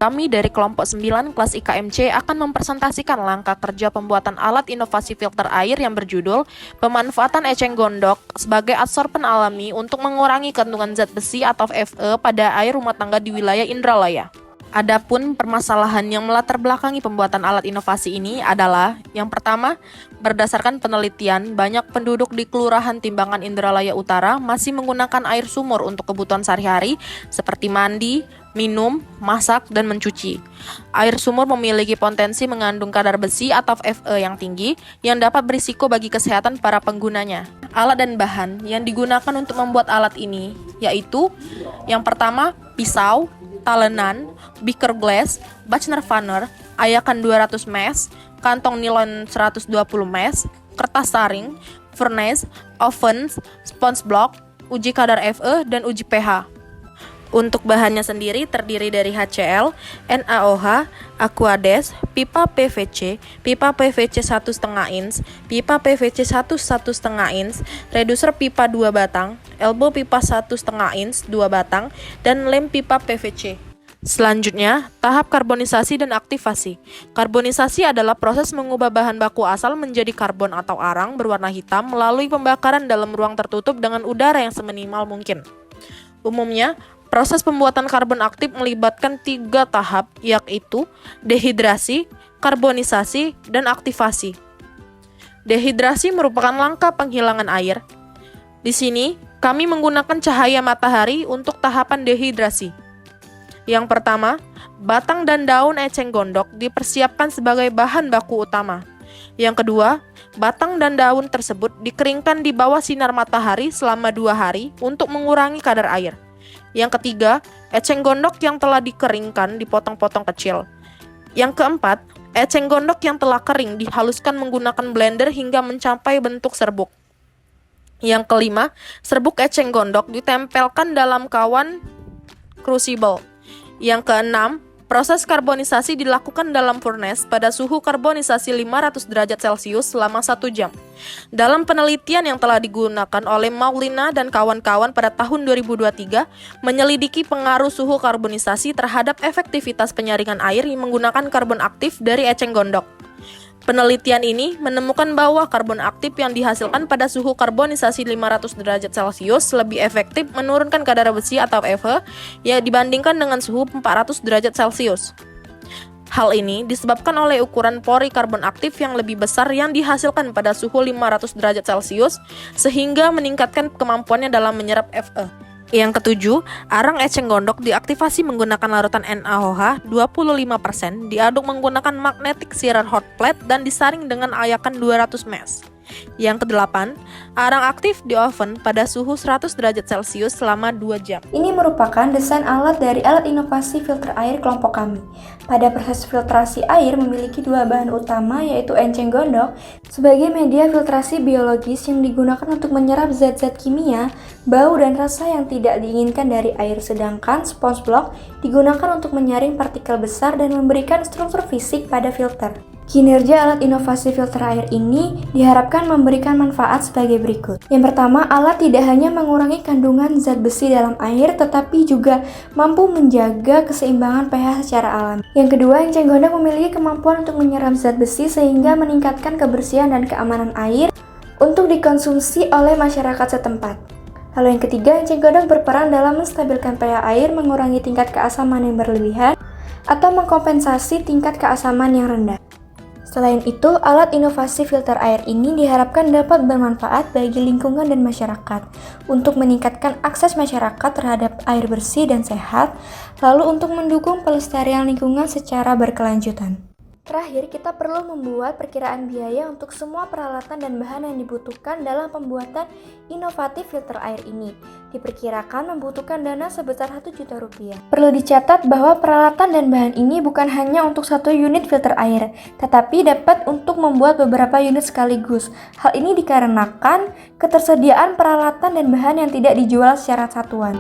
Kami dari kelompok 9 kelas IKMC akan mempresentasikan langkah kerja pembuatan alat inovasi filter air yang berjudul pemanfaatan eceng gondok sebagai adsorben alami untuk mengurangi kandungan zat besi atau Fe pada air rumah tangga di wilayah Indralaya. Adapun permasalahan yang melatar belakangi pembuatan alat inovasi ini adalah yang pertama, berdasarkan penelitian, banyak penduduk di Kelurahan Timbangan Indralaya Utara masih menggunakan air sumur untuk kebutuhan sehari-hari seperti mandi, minum, masak, dan mencuci. Air sumur memiliki potensi mengandung kadar besi atau Fe yang tinggi yang dapat berisiko bagi kesehatan para penggunanya. Alat dan bahan yang digunakan untuk membuat alat ini yaitu yang pertama, pisau, talenan, beaker glass, Bachner Vanner, ayakan 200 mesh, kantong nilon 120 mesh, kertas saring, furnace, oven, sponge block, uji kadar Fe, dan uji pH. Untuk bahannya sendiri terdiri dari HCl, NaOH, Aquades, pipa PVC, pipa PVC 1,5 inch, pipa PVC 1,5 inch, reducer pipa 2 batang, elbow pipa 1,5 inch 2 batang, dan lem pipa PVC. Selanjutnya, tahap karbonisasi dan aktivasi. Karbonisasi adalah proses mengubah bahan baku asal menjadi karbon atau arang berwarna hitam melalui pembakaran dalam ruang tertutup dengan udara yang seminimal mungkin. Umumnya, proses pembuatan karbon aktif melibatkan 3 tahap, yaitu dehidrasi, karbonisasi, dan aktivasi. Dehidrasi merupakan langkah penghilangan air. Di sini, kami menggunakan cahaya matahari untuk tahapan dehidrasi. Yang pertama, batang dan daun eceng gondok dipersiapkan sebagai bahan baku utama. Yang kedua, batang dan daun tersebut dikeringkan di bawah sinar matahari selama 2 hari untuk mengurangi kadar air. Yang ketiga, eceng gondok yang telah dikeringkan dipotong-potong kecil. Yang keempat, eceng gondok yang telah kering dihaluskan menggunakan blender hingga mencapai bentuk serbuk. Yang kelima, serbuk eceng gondok ditempelkan dalam kawan crucible. Yang keenam, proses karbonisasi dilakukan dalam furnace pada suhu karbonisasi 500 derajat Celcius selama 1 jam. Dalam penelitian yang telah digunakan oleh Maulina dan kawan-kawan pada tahun 2023, menyelidiki pengaruh suhu karbonisasi terhadap efektivitas penyaringan air yang menggunakan karbon aktif dari eceng gondok. Penelitian ini menemukan bahwa karbon aktif yang dihasilkan pada suhu karbonisasi 500 derajat Celcius lebih efektif menurunkan kadar besi atau Fe yang dibandingkan dengan suhu 400 derajat Celcius. Hal ini disebabkan oleh ukuran pori karbon aktif yang lebih besar yang dihasilkan pada suhu 500 derajat Celcius sehingga meningkatkan kemampuannya dalam menyerap Fe. Yang ketujuh, arang eceng gondok diaktifasi menggunakan larutan NaOH 25%, diaduk menggunakan magnetic shear hot plate dan disaring dengan ayakan 200 mesh. Yang kedelapan, arang aktif di oven pada suhu 100 derajat Celcius selama 2 jam. Ini merupakan desain alat dari alat inovasi filter air kelompok kami. Pada proses filtrasi air memiliki 2 bahan utama yaitu eceng gondok sebagai media filtrasi biologis yang digunakan untuk menyerap zat-zat kimia, bau dan rasa yang tidak diinginkan dari air, sedangkan sponge block digunakan untuk menyaring partikel besar dan memberikan struktur fisik pada filter. Kinerja alat inovasi filter air ini diharapkan memberikan manfaat sebagai berikut. Yang pertama, alat tidak hanya mengurangi kandungan zat besi dalam air, tetapi juga mampu menjaga keseimbangan pH secara alami. Yang kedua, eceng gondok memiliki kemampuan untuk menyerap zat besi sehingga meningkatkan kebersihan dan keamanan air untuk dikonsumsi oleh masyarakat setempat. Lalu yang ketiga, eceng gondok berperan dalam menstabilkan pH air, mengurangi tingkat keasaman yang berlebihan, atau mengkompensasi tingkat keasaman yang rendah. Selain itu, alat inovasi filter air ini diharapkan dapat bermanfaat bagi lingkungan dan masyarakat untuk meningkatkan akses masyarakat terhadap air bersih dan sehat, lalu untuk mendukung pelestarian lingkungan secara berkelanjutan. Terakhir, kita perlu membuat perkiraan biaya untuk semua peralatan dan bahan yang dibutuhkan dalam pembuatan inovatif filter air ini. Diperkirakan membutuhkan dana sebesar Rp1 juta. Perlu dicatat bahwa peralatan dan bahan ini bukan hanya untuk 1 unit filter air, tetapi dapat untuk membuat beberapa unit sekaligus. Hal ini dikarenakan ketersediaan peralatan dan bahan yang tidak dijual secara satuan.